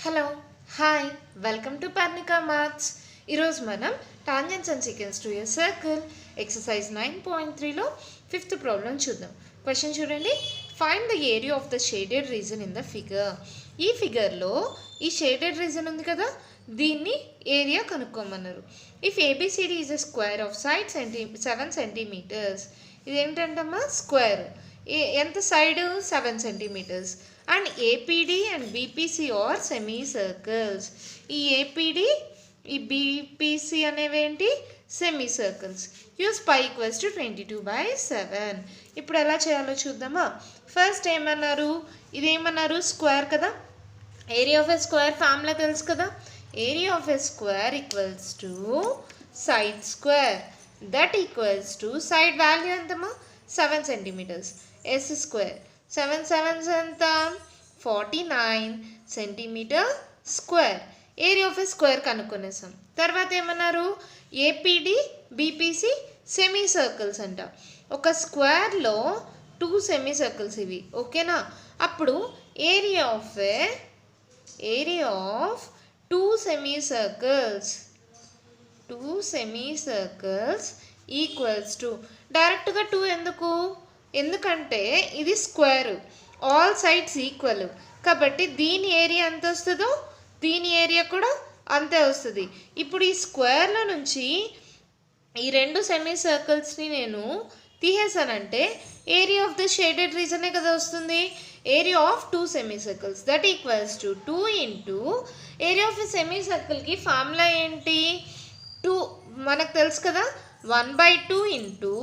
Hello hi welcome to Parnika maths. ఈరోజు మనం tangents and secants to a circle exercise 9.3లో fifth problem చూద్దాం. Question చూడండి. Find the area of the shaded region in the figure. ఈ ఫిగర్లో ఈ shaded region ఉంది కదా, దీన్ని ఏరియా కనుక్కోమన్నారు. If ABCD is a square of side 7 centimetres, ఇదేంటంటమ్మా స్క్వేర్, ఎంత side 7 centimetres, and APD and BPC are semi circles. ఈ ఏపీడి ఈ బీపీసీ అనేవి ఏంటి, semi circles. Use pi equals to 22/7. ఇప్పుడు ఎలా చేయాలో చూద్దామా. ఫస్ట్ ఏమన్నారు, ఇదేమన్నారు స్క్వేర్ కదా, area of a square formula తెలుసు కదా. Area of a square equals to side square, that equals to side value ఎంతమా 7 సెంటీమీటర్స్. ఎస్ స్క్వేర్ 7 7 ఎంత 49 centimetre square. Area of a square కనుక్కునేసాం. తర్వాత ఏమన్నారు, ఏపీడి బీపీసీ సెమీ సర్కిల్స్ అంట. ఒక స్క్వేర్లో 2 semi circles ఇవి, ఓకేనా. అప్పుడు area of 2 semi circles equals to, డైరెక్ట్గా 2 ఎందుకంటే ఇది స్క్వేర్, ఆల్ సైడ్స్ ఈక్వల్ కాబట్టి దీని ఏరియా ఎంత వస్తుందో దీని ఏరియా కూడా అంతే వస్తుంది. ఇప్పుడు ఈ స్క్వేర్లో నుంచి ఈ 2 సెమీ సర్కిల్స్ని నేను తీసేసానంటే ఏరియా ఆఫ్ ద షేడెడ్ రీజనే కదా వస్తుంది. Area of 2 semi circles that equals to 2 into area of a semi సర్కిల్కి ఫార్ములా ఏంటి, 2 మనకు తెలుసు కదా, 1/2 ఇంటూ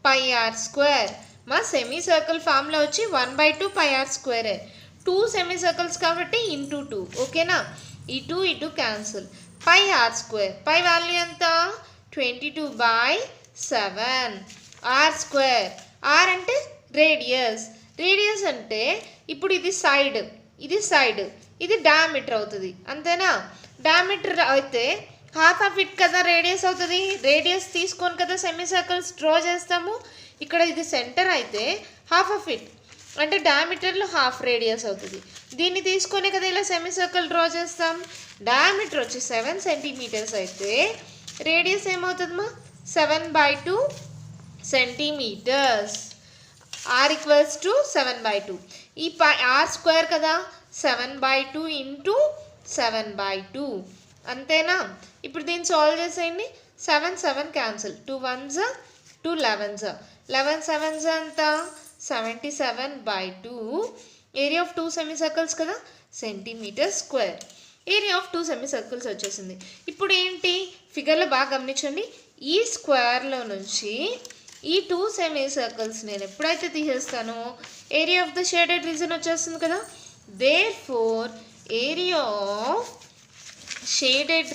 పై ఆర్ స్క్వేర్. మా సెమీ సర్కిల్ ఫార్ములా వచ్చి 1/2 పై ఆర్ స్క్వేరే. 2 సెమీ సర్కిల్స్ కాబట్టి ఇంటూ 2, ఓకేనా. ఈ 2 ఇటు cancel. Pi r square, pi value ఎంత 22/7. ఆర్ స్క్వేర్, ఆర్ అంటే రేడియస్ అంటే ఇప్పుడు ఇది సైడ్ ఇది డయామీటర్ అవుతుంది, అంతేనా. డయామీటర్ అయితే హాఫ్ ఆఫ్ ఇట్ కదా రేడియస్ అవుతుంది. రేడియస్ తీసుకొని కదా సెమీ సర్కిల్స్ డ్రా చేస్తాము. ఇక్కడ ఇది సెంటర్ అయితే హాఫ్ ఆఫ్ ఇట్ అంటే డయామీటర్లో హాఫ్ రేడియస్ అవుతుంది. దీన్ని తీసుకొని కదా ఇలా సెమీ సర్కిల్ డ్రా చేస్తాం. డయామీటర్ వచ్చి 7 సెంటీమీటర్స్ అయితే రేడియస్ ఏమవుతుందమ్మా 7/2 సెంటీమీటర్స్. R equals to 7/2. ఈ ఆర్ స్క్వేర్ కదా, 7/2 ఇంటూ 7/2, అంతేనా. ఇప్పుడు దీన్ని సాల్వ్ చేసేయండి. 7 7 క్యాన్సిల్, 2 1s 2 11s 11 7s ఎంత 77/2. ఏరియా ఆఫ్ 2 సెమీ సర్కిల్స్ కదా, centimetre square. Area of 2 semi circles వచ్చేసింది. ఇప్పుడు ఏంటి ఫిగర్లో బాగా గమనించండి. ఈ స్క్వేర్లో నుంచి ఈ 2 సెమీ సర్కిల్స్ నేను ఎప్పుడైతే తీసేస్తానో area of the shaded region వచ్చేస్తుంది కదా. Therefore area of shaded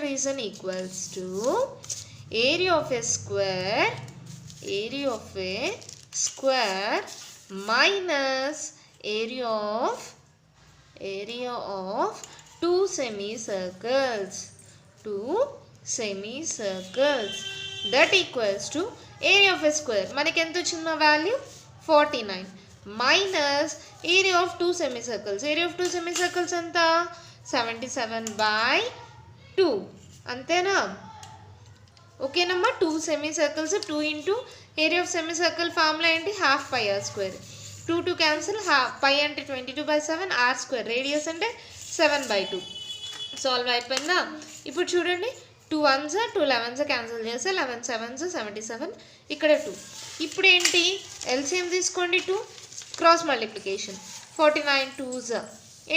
region equals to area of a square minus area of 2 semi circles that equals to area of a square మనకి ఎంత వచ్చింది మా value 49 minus area of 2 semi circles. Area of 2 semi circles ఎంత 77/2, అంతేనా. ఓకేనమ్మా. 2 semi circles 2 into area of semi circle formula ఏంటి half pi r square. 2 cancel, pi అంటే 22/7, r square radius అంటే 7/2. సాల్వ్ అయిపోయిందా. ఇప్పుడు చూడండి 2 1s 2 11s క్యాన్సిల్ చేస్తే 11 7s 77, ఇక్కడ 2. ఇప్పుడు ఏంటి ఎల్సిఎం తీసుకోండి, 2 క్రాస్ మల్టిప్లికేషన్ 49 2s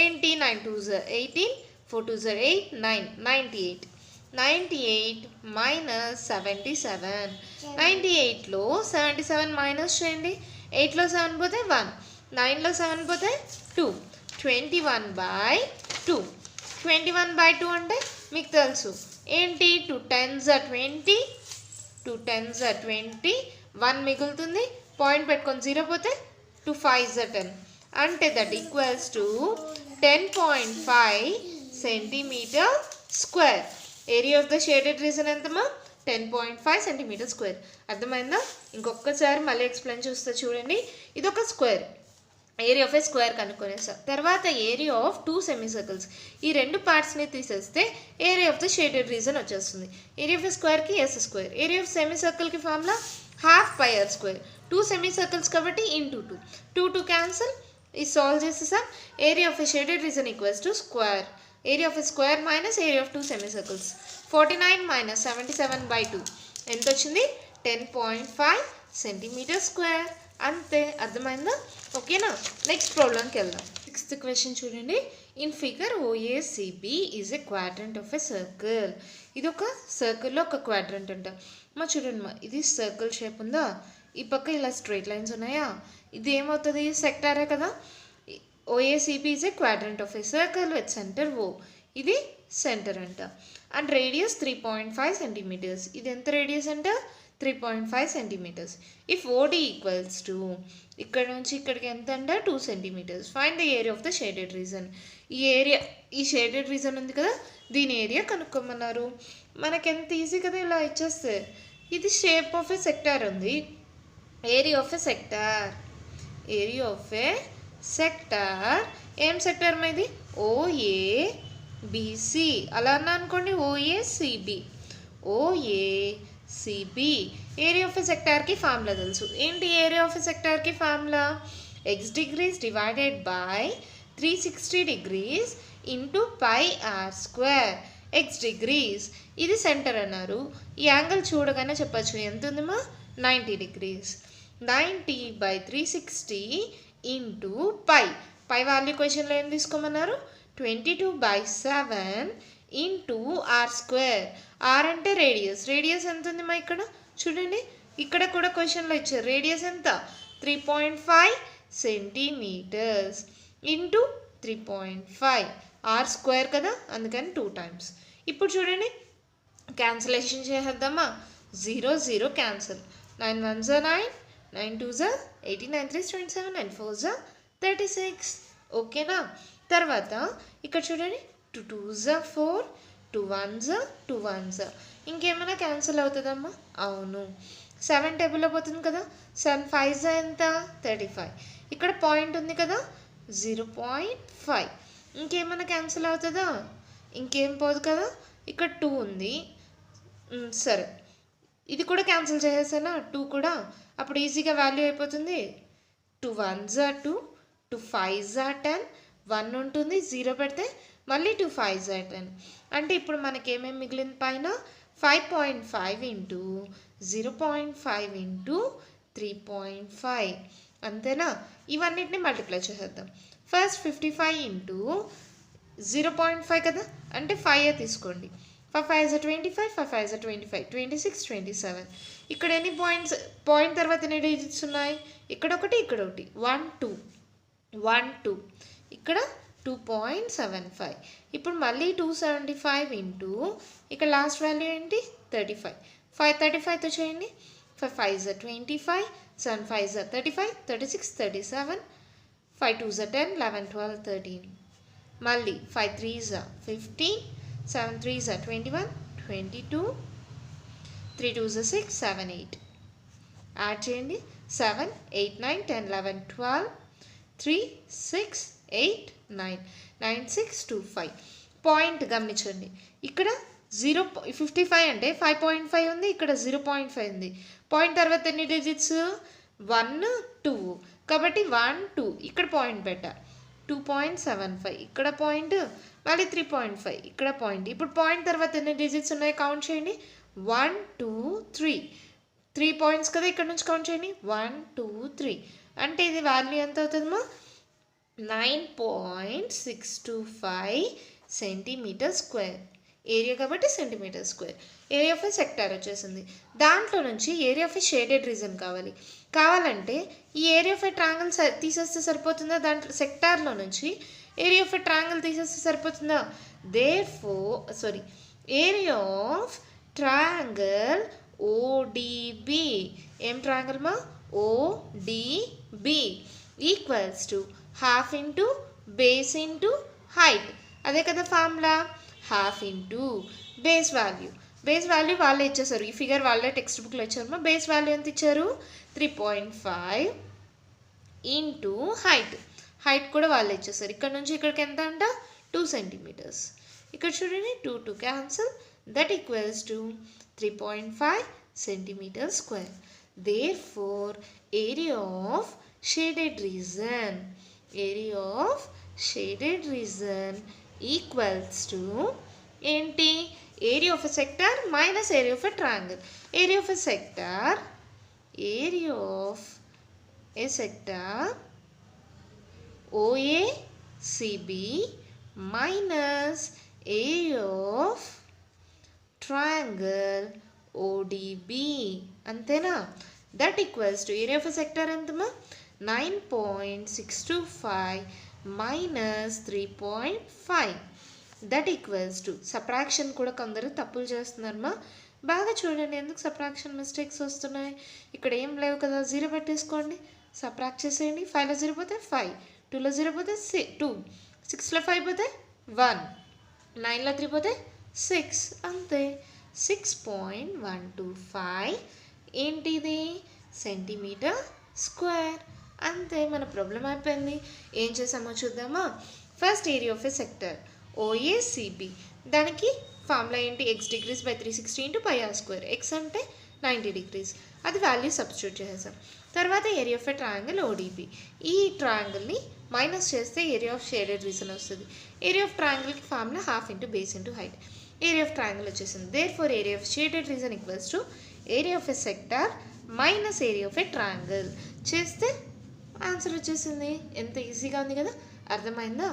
ఏంటి 9 2s 18, 4 2s 8 9 98 మైనస్ 77. 98లో 77 మైనస్ చేయండి. 8లో 7 పోతే 1, 9లో 7 పోతే 2, 21/2 అంటే మీకు తెలుసు ఏంటి 2 10s 20, 1 మిగులుతుంది. పాయింట్ పెట్టుకొని 0 పోతే 2 5s 10 అంటే that equals to 10.5 centimetre square. Area of the shaded region ఎంతమా 10.5 సెంటీమీటర్ స్క్వేర్. అర్థమైందా. ఇంకొకసారి మళ్ళీ ఎక్స్ప్లెయిన్ చూస్తే చూడండి. ఇది ఒక square, area of a square కనుక్కొనేసా. తర్వాత ఏరియా ఆఫ్ 2 సెమీసర్కిల్స్, ఈ 2 పార్ట్స్ని తీసేస్తే area of the shaded region వచ్చేస్తుంది. ఏరియా ఆఫ్ ఏ స్క్వేర్కి ఎస్ స్క్వేర్, ఏరియా ఆఫ్ సెమీసర్కిల్కి formula half pi r square. 2 semicircles కాబట్టి ఇంటూ 2 క్యాన్సిల్, ఇది సాల్వ్ చేసేసాం. Area of A shaded region equals to square area of a square minus area of 2 సెమీసర్కిల్స్. 49 minus 77/2 ఎంత వచ్చింది? 10.5 centimetre square. అంతే, అర్థమైందా? ఓకేనా? Next ప్రాబ్లంకి వెళ్దాం. 6th క్వశ్చన్ చూడండి. In figure OACB is a quadrant of a circle. ఇది ఒక సర్కిల్లో ఒక క్వాడ్రంట్ అంట. చూడండి ఇది సర్కిల్ షేప్ ఉందా, ఈ పక్క ఇలా స్ట్రైట్ లైన్స్ ఉన్నాయా, ఇది ఏమవుతుంది? సెక్టారే కదా. OACB is a quadrant of a circle with centre O. ఇది సెంటర్ అంట. And radius 3.5 centimetres. ఇది ఎంత రేడియస్ అంట? 3.5 centimetres. If OD equals to ఇక్కడ నుంచి ఇక్కడికి ఎంత అంట? 2 centimetres. Find the area of the shaded region. ఈ షేడెడ్ రీజన్ ఉంది కదా, దీని ఏరియా కనుక్కోమన్నారు. మనకి ఎంత ఈజీ కదా, ఇలా ఇచ్చేస్తే. ఇది షేప్ ఆఫ్ ఎ సెక్టార్ ఉంది. Area of a sector, area of a sector. ఏం సెక్టార్ ఇది? ఓఏబిసి. అలా అన్నా అనుకోండి, OACB. OACB. Area of a సెక్టార్కి ఫార్ములా తెలుసు. ఏంటి ఏరియా ఆఫ్ ఎ సెక్టార్కి formula? x degrees divided by 360 degrees into pi r square. x degrees. ఇది సెంటర్ అన్నారు. ఈ యాంగిల్ చూడగానే చెప్పచ్చు ఎంత ఉందమ్మా? 90 degrees. 90/360 into pi. Pi value క్వశ్చన్లో ఏం తీసుకోమన్నారు? 22/7 ఇంటూ ఆర్ స్క్వేర్. ఆర్ అంటే రేడియస్. రేడియస్ ఎంత ఉంది మా ఇక్కడ చూడండి, ఇక్కడ కూడా క్వశ్చన్లో ఇచ్చారు. రేడియస్ ఎంత? 3.5 సెంటీమీటర్స్ ఇంటూ 3.5. ఆర్ స్క్వేర్ కదా, అందుకని 2 times. ఇప్పుడు చూడండి, క్యాన్సిలేషన్ చేసేద్దామా? 0 0 cancel. 9 1s are 9, 9 2s are 18, 9 3s 27, 9 4s are 36. ఓకేనా? తర్వాత ఇక్కడ చూడండి, 2 2s are 4, 2 1s are 2 1s are. ఇంకేమైనా క్యాన్సిల్ అవుతుందమ్మా? అవును. 7 టేబుల్లో పోతుంది కదా. 7 5s ఎంత? 35. ఇక్కడ పాయింట్ ఉంది కదా, 0.5. ఇంకేమైనా క్యాన్సిల్ అవుతుందా? ఇంకేం పోదు కదా. ఇక్కడ 2 ఉంది. సరే, ఇది కూడా క్యాన్సిల్ చేసేసానా? 2 కూడా. అప్పుడు ఈజీగా వాల్యూ అయిపోతుంది. 2 1s are 2, 2 5s are 10, 1 ఉంటుంది, 0 పెడితే మళ్ళీ 2 5s are 10. అంటే ఇప్పుడు మనకి ఏమేమి మిగిలింది పైన? 5.5 ఇంటూ 0.5 ఇంటూ 3.5. అంతేనా? ఇవన్నిటిని మల్టిప్లై చేసేద్దాం. ఫస్ట్ 55 ఇంటూ 0.5 కదా, అంటే 5 తీసుకోండి. 5 5s are 25, 5 5s are 25, 26, 27. ఇక్కడ ఎన్ని పాయింట్స్? పాయింట్ తర్వాత ఎన్ని డిజిట్స్ ఉన్నాయి? ఇక్కడ ఒకటి, ఇక్కడ ఒకటి. 1 2 1 2. ఇక్కడ 2.75. ఇప్పుడు మళ్ళీ 275 ఇంటూ ఇక్కడ లాస్ట్ వాల్యూ ఏంటి? 35. 535తో చేయండి. 5 5s are 25, 7 5s are 35, 36, 37, 5 2s are 10, 11 12 13. మళ్ళీ 5 3s are 15, 7 3s are 21, 22, 3 2s are 6, 7 8. Add చేయండి. 7 8 9 10 11 12, 3 6 8 9, 9 6 2 5. పాయింట్ గమనించండి, ఇక్కడ 55 అంటే 5.5 ఉంది, ఇక్కడ 0.5 ఉంది. పాయింట్ తర్వాత ఎన్ని డిజిట్స్? 1 2. కాబట్టి 1 2 ఇక్కడ పాయింట్ పెట్టా. 2.75 ఇక్కడ పాయింట్, మళ్ళీ 3.5 ఇక్కడ పాయింట్. ఇప్పుడు పాయింట్ తర్వాత ఎన్ని డిజిట్స్ ఉన్నాయి కౌంట్ చేయండి. 1 2 3. 3 పాయింట్స్ కదా, ఇక్కడ నుంచి కౌంట్ చేయండి. 1 2 3. అంటే ఇది వాల్యూ ఎంత అవుతుందమ్మా? 9.625 సెంటీమీటర్ స్క్వేర్. ఏరియా కాబట్టి centimetre square. Area of a sector వచ్చేసింది. దాంట్లో నుంచి area of a shaded region కావాలంటే ఈ ఏరియా ఆఫ్ ఎ ట్రాంగిల్ తీసేస్తే సరిపోతుందా? దాంట్లో సెక్టార్లో నుంచి ఏరియా ఆఫ్ ఎ ట్రాంగిల్ తీసేస్తే సరిపోతుందా? Area of triangle ODB. ఏం ట్రాంగిల్ మా? ODB equals to half into base into height. అదే కదా formula. Half into base value. Base value వాళ్ళే ఇచ్చేసారు, ఈ ఫిగర్ వాళ్ళే టెక్స్ట్ బుక్లో ఇచ్చారు. బేస్ వాల్యూ ఎంత ఇచ్చారు? 3.5 ఇంటూ హైట్. హైట్ కూడా వాళ్ళే ఇచ్చేస్తారు. ఇక్కడ నుంచి ఇక్కడికి ఎంత అంట 2 సెంటీమీటర్స్. ఇక్కడ చూడండి 2 2 cancel, that equals to 3.5 centimetre square. Therefore, area of shaded region equals to ఏంటి, area of a sector minus area of a triangle. Area of a sector OACB minus area of triangle ODB అంతేనా. That equals to area of a sector ఎంతమా 9.625 minus 3.5. That equals to subtraction కూడా కొందరు తప్పులు చేస్తున్నారమ్మా. బాగా చూడండి ఎందుకు subtraction mistakes వస్తున్నాయి. ఇక్కడ ఏం లేవు కదా, 0 పెట్టేసుకోండి, సబ్ట్రాక్ట్ చేసేయండి. 5లో 0 పోతే 5, 2లో 0 పోతే 2, 6లో 5 పోతే 1, 9లో 3 పోతే 6, అంతే. 6.125 ఏంటిది సెంటీమీటర్ స్క్వేర్, అంతే. మన ప్రాబ్లం అయిపోయింది. ఏం చేసామో చూద్దామా. First area of a sector OACB, దానికి ఫార్ములా ఏంటి, x degrees by 360 into pi r square. X అంటే 90 డిగ్రీస్, అది వాల్యూ సబ్స్టిట్యూట్ చేసేసాం. తర్వాత area of a triangle ODB, ఈ ట్రయాంగిల్ని మైనస్ చేస్తే ఏరియా ఆఫ్ షేడెడ్ రీజన్ వస్తుంది. ఏరియా ఆఫ్ ట్రయాంగిల్కి formula half into base into height. Area of triangle వచ్చేసింది. Therefore area of shaded region equals to area of a sector minus area of a triangle. చేస్తే answer వచ్చేసింది. ఎంత ఈజీగా ఉంది కదా, అర్థమైందా.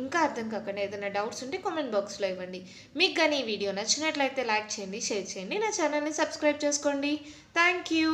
ఇంకా అర్థం కాకుండా ఏదైనా డౌట్స్ ఉంటే కామెంట్ బాక్స్లో ఇవ్వండి. మీకు కానీ ఈ వీడియో నచ్చినట్లయితే లైక్ చేయండి, షేర్ చేయండి, నా ఛానల్ని సబ్స్క్రైబ్ చేసుకోండి. Thank you.